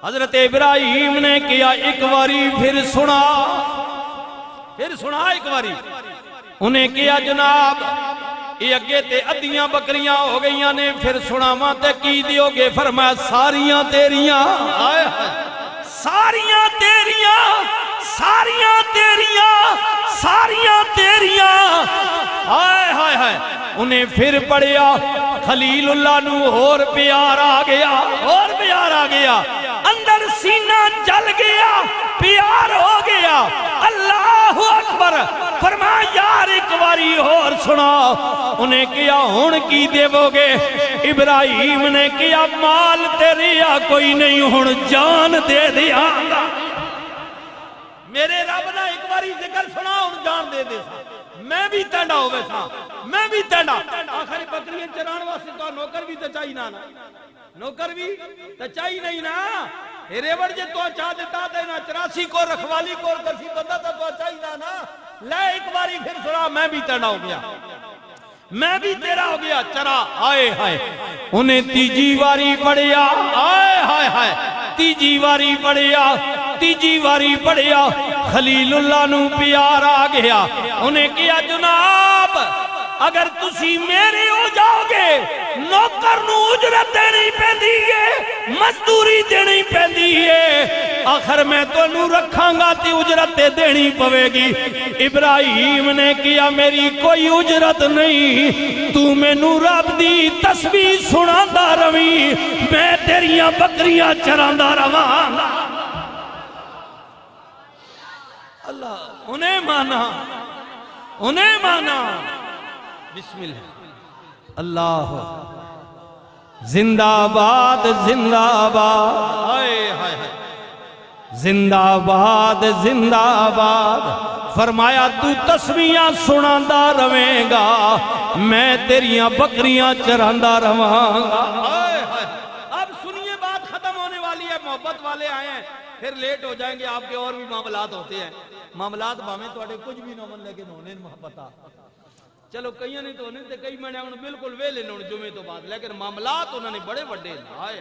حضرت ابراہیم نے کیا ایک باری پھر سنا ایک باری انہیں کیا جناب یہ اگے تے ادیاں بکریاں ہو گئیاں نے پھر سنا ماں تے کی دیو گے فرمایا ساریاں تیریاں ساریاں تیریاں ساریاں تیریاں ساریاں تیریاں ہائے ہائے ہائے انہیں پھر پڑھیا خلیل اللہ نو اور پیار آ گیا اندر سینہ جل گیا پیار ہو گیا اللہ اکبر فرمایا یار ایک باری اور سنا انہیں کیا ہون کی دیو گے ابراہیم نے کیا مال تیریا کوئی نہیں ہون جان دے دیا میرے رب نے ایک باری ذکر سنا ہون جان دے دے میں بھی تینڈا ہوئے تھا میں بھی تینڈا آخری بکریاں چران واسے تو نوکر بھی تو چاہی نا نوکر بھی تو چاہی نہیں نا ریوڑ جے تو چاہ دیتا دینا 84 کو رکھوالی کو کسی بندہ تو چاہی نا لے ایک باری پھر سنا میں بھی تینڈا ہو گیا میں بھی تیرا ہو گیا چرا آئے ہائے انہیں تیجی واری پڑھیا آئے ہائے ہائے تیجی واری پڑھیا خلیل اللہ نو پیار آ گیا انہیں کیا جناب اگر تسی میرے ہو جاؤ گے نوکر نو اجرت دینی پیندی ہے مزدوری دینی پیندی ہے آخر میں تو نو رکھاں گا تی اجرت دینی پوے گی ابراہیم نے کیا میری کوئی اجرت نہیں تو میں نو رب دی تسبیح سناندہ روی میں تیریاں بکریاں چراندہ روان اللہ انہیں مانا بسم اللہ اللہ زندہ باد زندہ باد فرمایا تو تسبیحاں سناندہ رویں گا میں تیریاں بکریاں چراندہ رواں گا اب سنیے بات ختم ہونے والی ہے محبت والے آئے ہیں پھر لیٹ ہو جائیں گے آپ کے اور بھی معاملات ہوتے ہیں معاملات باہیں تو اٹھے کچھ بھی نومن لیکن ہونے محبتہ چلو کئیاں نہیں تو ہونے تھے کئی میں نے انہوں بالکل ویلے نوڑ جمعے تو بعد لیکن معاملات انہوں نے بڑے بڑے آئے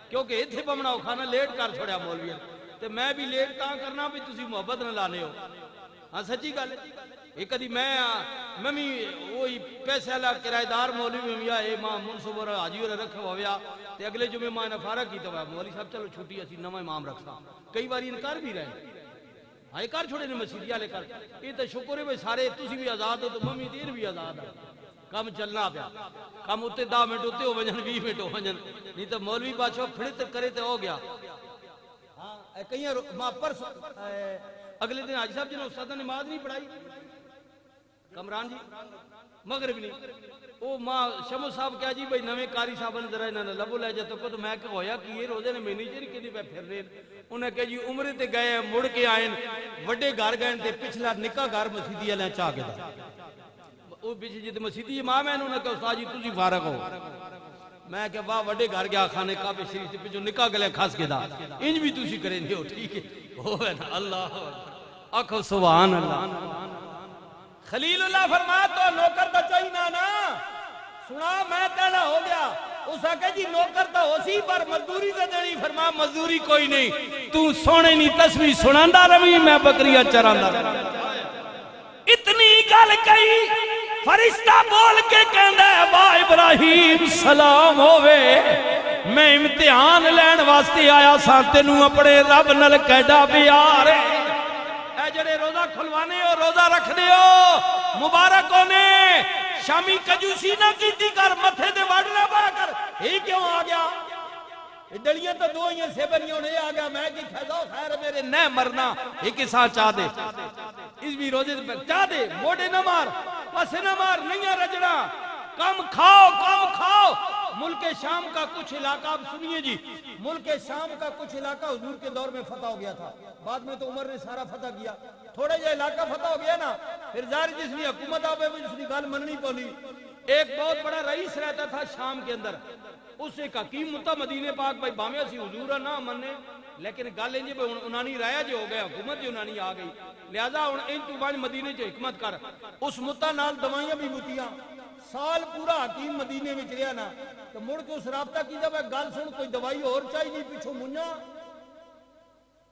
کیونکہ اتھے بمنا ہو کھانا لیٹ کر چھوڑیا مولوی تو میں بھی لیٹ تاں کرنا بھی تسی محبت نہ لانے ہو ہاں سچی گل ایک دی میں بھی وہی پیسے اللہ کرائے دار مولوی میں اے ماں منصب اور حاجی اور رکھا ہویا تے اگلے جمعے ماں نے فارغ کی تو مولوی صاحب چلو چھوٹی اسی نواں امام رکھتا کئی باری انکار بھی رہے ہاں کار چھوڑے نے مسیحیہ لے کر یہ تو شکر ہے بھئی سارے تسی بھی آزاد ہو تو ممی دیر بھی آزاد ہے کم چلنا پیا کم ہوتے 10 منٹ ہوتے ہو وجن 20 منٹ ہو وجن نہیں تو مولوی بادشاہ پھڑت کرے تو ہو گیا کہیں ماں پرس اگلے دن حاجی صاحب جنہوں استاد نے نماز نہیں پڑھائی کمران جی مغرب نہیں او ماں شمو صاحب کیا جی بھئی نویں کاری صاحب نے ذرا انہوں نے لبو لے جاتا کو تو میں کہ ہویا کہ یہ روزے نے مینیجر کی دی پہ پھر رہے انہیں کہ جی عمرے تے گئے مڑ کے آئیں وڈے گھر گئے تے پچھلا نکاح گھر مسیدی اللہ چاہ کے دا وہ پیچھے جیتے مسیدی امام ہے انہوں نے کہا استاد جی تجھی فارغ ہو میں کہ واہ وڈے گھر گیا خانے کعبے شریف تے پیچھو نکاح گلے کھاس کے دا انج بھی تجھی کریں نہیں ہو ٹھیک ہے ہو ہے نا اللہ اکھو سبحان اللہ خلیل اللہ فرمایا تو نوکر دا چاہی نا سنا میں تیڑا ہو گیا اس آگے جی نوکر دا ہو سی پر مزدوری دے دینی فرمایا مزدوری کوئی نہیں تو سونے نہیں تسبیح سناندہ روی میں بکریاں چراندہ اتنی گل کئی فرشتہ بول کے کہندہ ہے با ابراہیم سلام ہوئے میں امتحان لین واسطے آیا سانتے نو اپنے رب نل کہڈا بیارے اے جڑے روزہ کھلوانے ہو روزہ رکھنے ہو مبارک ہونے شامی کجوسی نہ کیتی کر متھے دے وڑنا با کر ہی کیوں آ گیا ڈلیاں تو دو ہی سے بنیوں نے آ گیا میں کی کھیزو خیر میرے نہ مرنا ایک ساتھ چاہ دے اس بھی روزے دے چاہ دے موڑے نہ مار پسے نہ مار نہیں رجڑا کم کھاؤ ملک شام کا کچھ علاقہ آپ سنیے جی ملک شام کا کچھ علاقہ حضور کے دور میں فتح ہو گیا تھا بعد میں تو عمر نے سارا فتح کیا تھوڑا یہ علاقہ فتح ہو گیا نا پھر ظاہر جس نے حکومت آبے میں جس نے گال مننی پولی ایک بہت بڑا رئیس رہتا تھا شام کے اندر اس ایک حکیم متا مدینے پاک بھائی بامیہ سی حضورہ نہ مننے لیکن گال انجے بھائی انہانی رایا جو ہو گیا حکومت جو انہانی آ گئی لہذا ان تو بانی مدینے جو حکمت کر اس متا نال دوائیاں بھی متیاں سال پورا حکیم مدینے میں چلیا نا تو مڑ کے اس رابطہ کی جب گال سن کوئی دوائی اور چاہی نہیں پیچھو منیا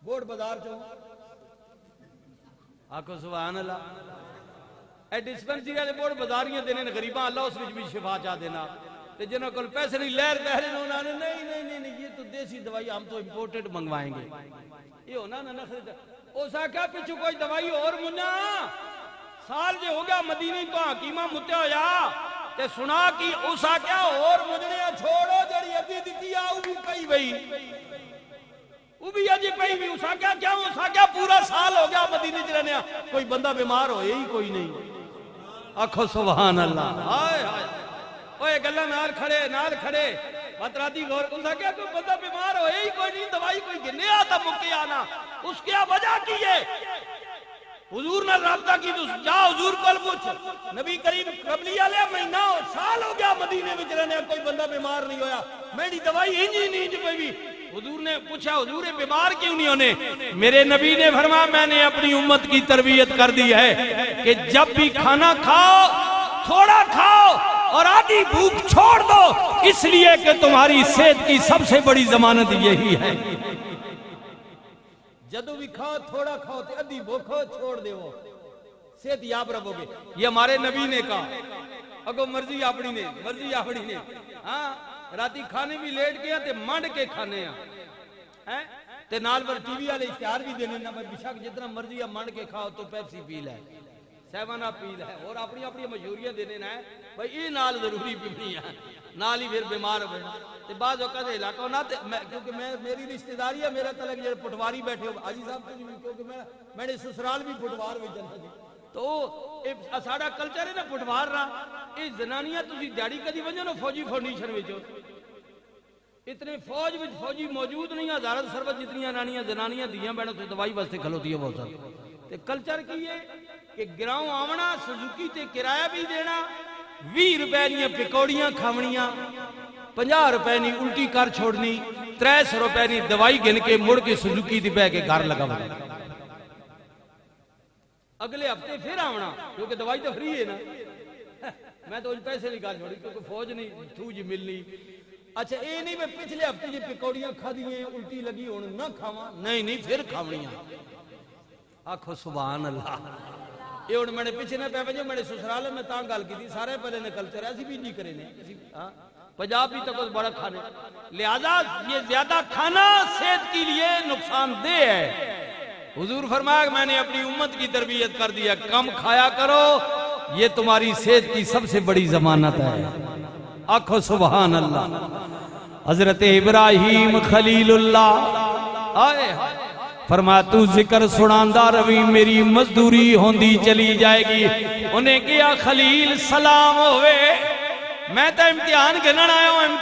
بوڑ بازار چوں آکھو سبحان اللہ اے ڈسپنسری والے بوڑ بازاریاں دینے غریباں اللہ اس وچ بھی شفا چاہ دینا تے جنہاں کول پیسے نہیں لہر کہہ رہے انہوں نے نہیں یہ تو دیسی دوائی ہم تو امپورٹڈ منگوائیں گے یہ ہونا نہ نخرے اس آکھا پیچھو کوئی دوائی اور منا سال جو ہو گیا مدینی تو حکیمہ متے ہویا تے سنا کی اس آکھا اور مجھنے چھوڑو جڑی ابھی دیتی آؤ بھی پئی بئی وہ بھی اجی پئی بھی اس آکھا کیا اس آکھا پورا سال ہو گیا مدینی چ رہنے کوئی بندہ بیمار ہوئے ہی کوئی نہیں آکھو سبحان اللہ ہائے ہائے اوے گلہ نال کھڑے بطراتی غور اس آکھا کوئی بندہ بیمار ہوئے ہی کوئی نہیں دوائی کوئی گنے آتا مکے آنا اس کیا وجہ کی ہے حضور نے رابطہ کی تو جا حضور کل پوچھ نبی کریم قبلی علیہ مہینہ سال ہو گیا مدینے میں رہنے کوئی بندہ بیمار نہیں ہویا میری دوائی انج پہ بھی حضور نے پوچھا حضور بیمار کیوں نہیں ہونے میرے نبی نے فرمایا میں نے اپنی امت کی تربیت کر دی ہے کہ جب بھی کھانا کھاؤ تھوڑا کھاؤ اور آدھی بھوک چھوڑ دو اس لیے کہ تمہاری صحت کی سب سے بڑی ضمانت یہی ہے جدو بھی کھاؤ تھوڑا کھاؤ تے ادھی بھوکو چھوڑ دے وہ صحت یاب رہو گے یہ ہمارے نبی نے کہا اگو مرضی اپنی نے ہاں راتی کھانے بھی لیٹ گیا تے منڈ کے کھانے ہیں تے نال پر ٹی وی والے اشتہار بھی دینے نہ بشک جتنا مرضی منڈ کے کھاؤ تو پیپسی پی لے سیون اپ پی لے اور اپنی مشہوریاں دینے نہ ہے بھائی یہ نال ضروری پیپنی ہے نال ہی پھر بیمار ہو تے بعض اوقات علاقہ نہ کیونکہ میری رشتہ داری ہے میرا تلک جو پٹواری بیٹھے ہو حاجی صاحب کیونکہ میں نے سسرال بھی پٹوار میں جانا جی تو ساڑا کلچر ہے نا پٹوار رہا یہ زنانیاں تسی دیاڑی کدی ونجو نا فوجی فاؤنڈیشن وچ اتنے فوجی موجود نہیں ہزارت سربت جتنی زنانیاں دیاں بہنوں سے دوائی واسطے کھلوتی ہے بہت سارا تے کلچر کی ہے کہ گراؤں آونا سزوکی تے کرایہ بھی دینا 20 روپے دیاں پکوڑیاں کھاونیاں 50 روپے نہیں الٹی کر چھوڑنی 300 روپے نہیں دوائی گن کے مڑ کے سزوکی دی بہ کے گھر لگا بنا اگلے ہفتے پھر آونا کیونکہ دوائی تو فری ہے نا میں تو پیسے نہیں کر چھوڑی کیونکہ فوج نہیں تھو جی ملنی اچھا اے نہیں میں پچھلے ہفتے جی پکوڑیاں کھا دیئے الٹی لگی ہونے نہ کھاواں نہیں پھر کھاونیاں آکھو سبحان اللہ یہ ہونے میں نے پیچھے نہ پہ جو میں نے سسرالے میں تاں گال کی تھی سارے پہلے نے کلچر ایسی بھی نہیں کرے نہیں پنجاب بھی تک بڑا کھانے لہذا یہ زیادہ کھانا صحت کے لیے نقصان دہ ہے حضور فرمایا کہ میں نے اپنی امت کی تربیت کر دیا کم کھایا کرو یہ تمہاری صحت کی سب سے بڑی ضمانت ہے آنکھو سبحان اللہ حضرت ابراہیم خلیل اللہ آئے فرمایا تو ذکر سناندہ روی میری مزدوری ہوندی چلی جائے گی انہیں کیا خلیل سلام ہوئے میں تو امتحان گنن آیا ہوں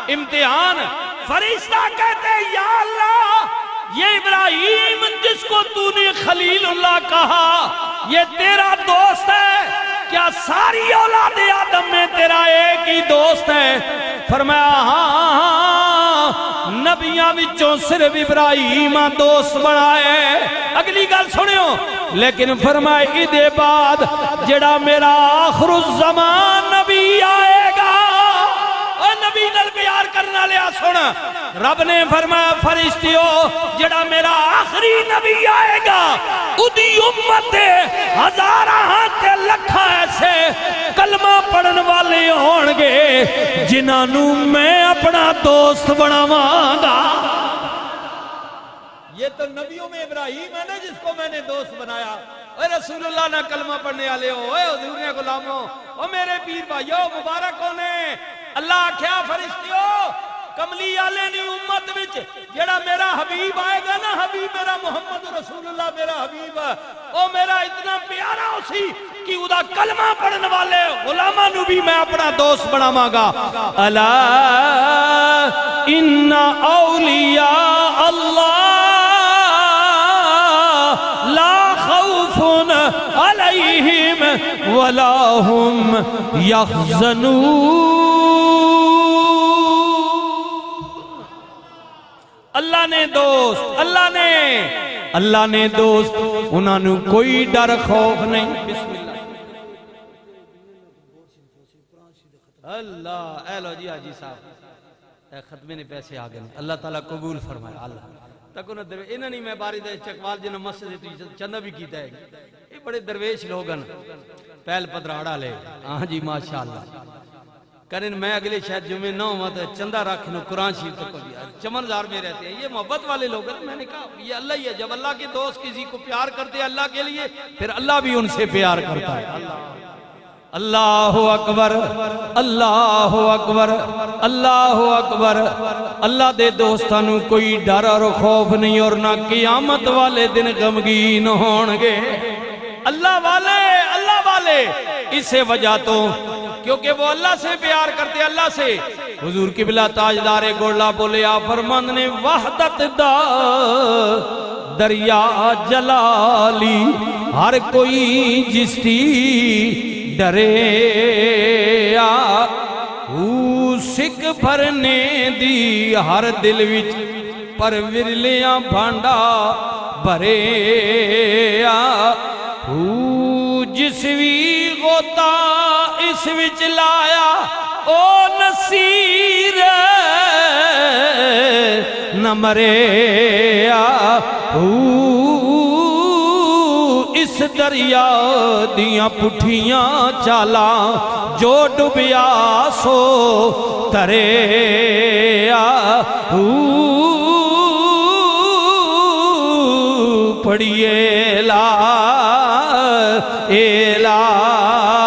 امتحان فرشتہ کہتے یا اللہ یہ ابراہیم جس کو تو نے خلیل اللہ کہا یہ تیرا دوست ہے کیا ساری اولاد آدم میں تیرا ایک ہی دوست ہے فرمایا ہاں نبیاں وچوں صرف ابراہیم دوست بنائے اگلی گل سنیو لیکن فرمایا ادھے بعد جڑا میرا آخر الزمان نبی آئے گا اور نبی نل پیار کرنا لیا سن رب نے فرمایا فرشتیو جڑا میرا آخری نبی آئے گا ادھی امت ہزارہ تے لکھا ایسے کلمہ پڑھن والے ہونگے جنہوں میں اپنا دوست بناواں گا یہ تو نبیوں میں ابراہیم ہے نا جس کو میں نے دوست بنایا اے رسول اللہ نہ کلمہ پڑھنے والے ہو اے حضور نے غلاموں او میرے پیر بھائیو مبارک ہونے اللہ کیا فرشتیو کملی آلے نہیں امت وچ جڑا میرا حبیب آئے گا نا حبیب میرا محمد رسول اللہ میرا حبیب او میرا اتنا پیارا ہو سی کہ ادا کلمہ پڑھن والے غلامہ نو بھی میں اپنا دوست بناواں گا الا ان اولیاء اللہ لا خوف علیہم ولا هم یحزنون اللہ نے دوست انہوں نے کوئی ڈر خوف نہیں بسم اللہ اے لو جی حاجی صاحب اے ختمے نے پیسے آگئے اللہ تعالیٰ قبول فرمائے اللہ تک انہوں نے انہوں نے میں باری دے چکوال جنہوں مسجد چندہ بھی کیتا ہے یہ بڑے درویش لوگن پہل پدراڑا لے ہاں جی ماشاءاللہ کرن میں اگلے شاید جمعے نہ ہوں تو چندہ رکھنو قرآن شریف تک کو دیا چمنزار میں رہتے ہیں یہ محبت والے لوگ ہیں میں نے کہا یہ اللہ ہی ہے جب اللہ کے دوست کسی کو پیار کرتے ہیں اللہ کے لیے پھر اللہ بھی ان سے پیار کرتا ہے اللہ اکبر اللہ اکبر اللہ اکبر اللہ دے دوستانوں کوئی ڈر اور خوف نہیں اور نہ قیامت والے دن غمگین ہونگے اللہ والے اسے وجہ تو کیونکہ وہ اللہ سے پیار کرتے اللہ سے حضور قبلہ تاجدار گوڑلا بولے آپ فرماند نے وحدت دا دریا جلالی ہر کوئی جستی ڈرے سکھ بھرنے دی ہر دل وچ پر ورلیاں بھانڈا بھرے جس وی غوطہ اس وچ لایا او نصیر نہ مرے اس دریا دیاں پٹھیاں چالا جو ڈبیا سو ترے پڑھئے لا الہ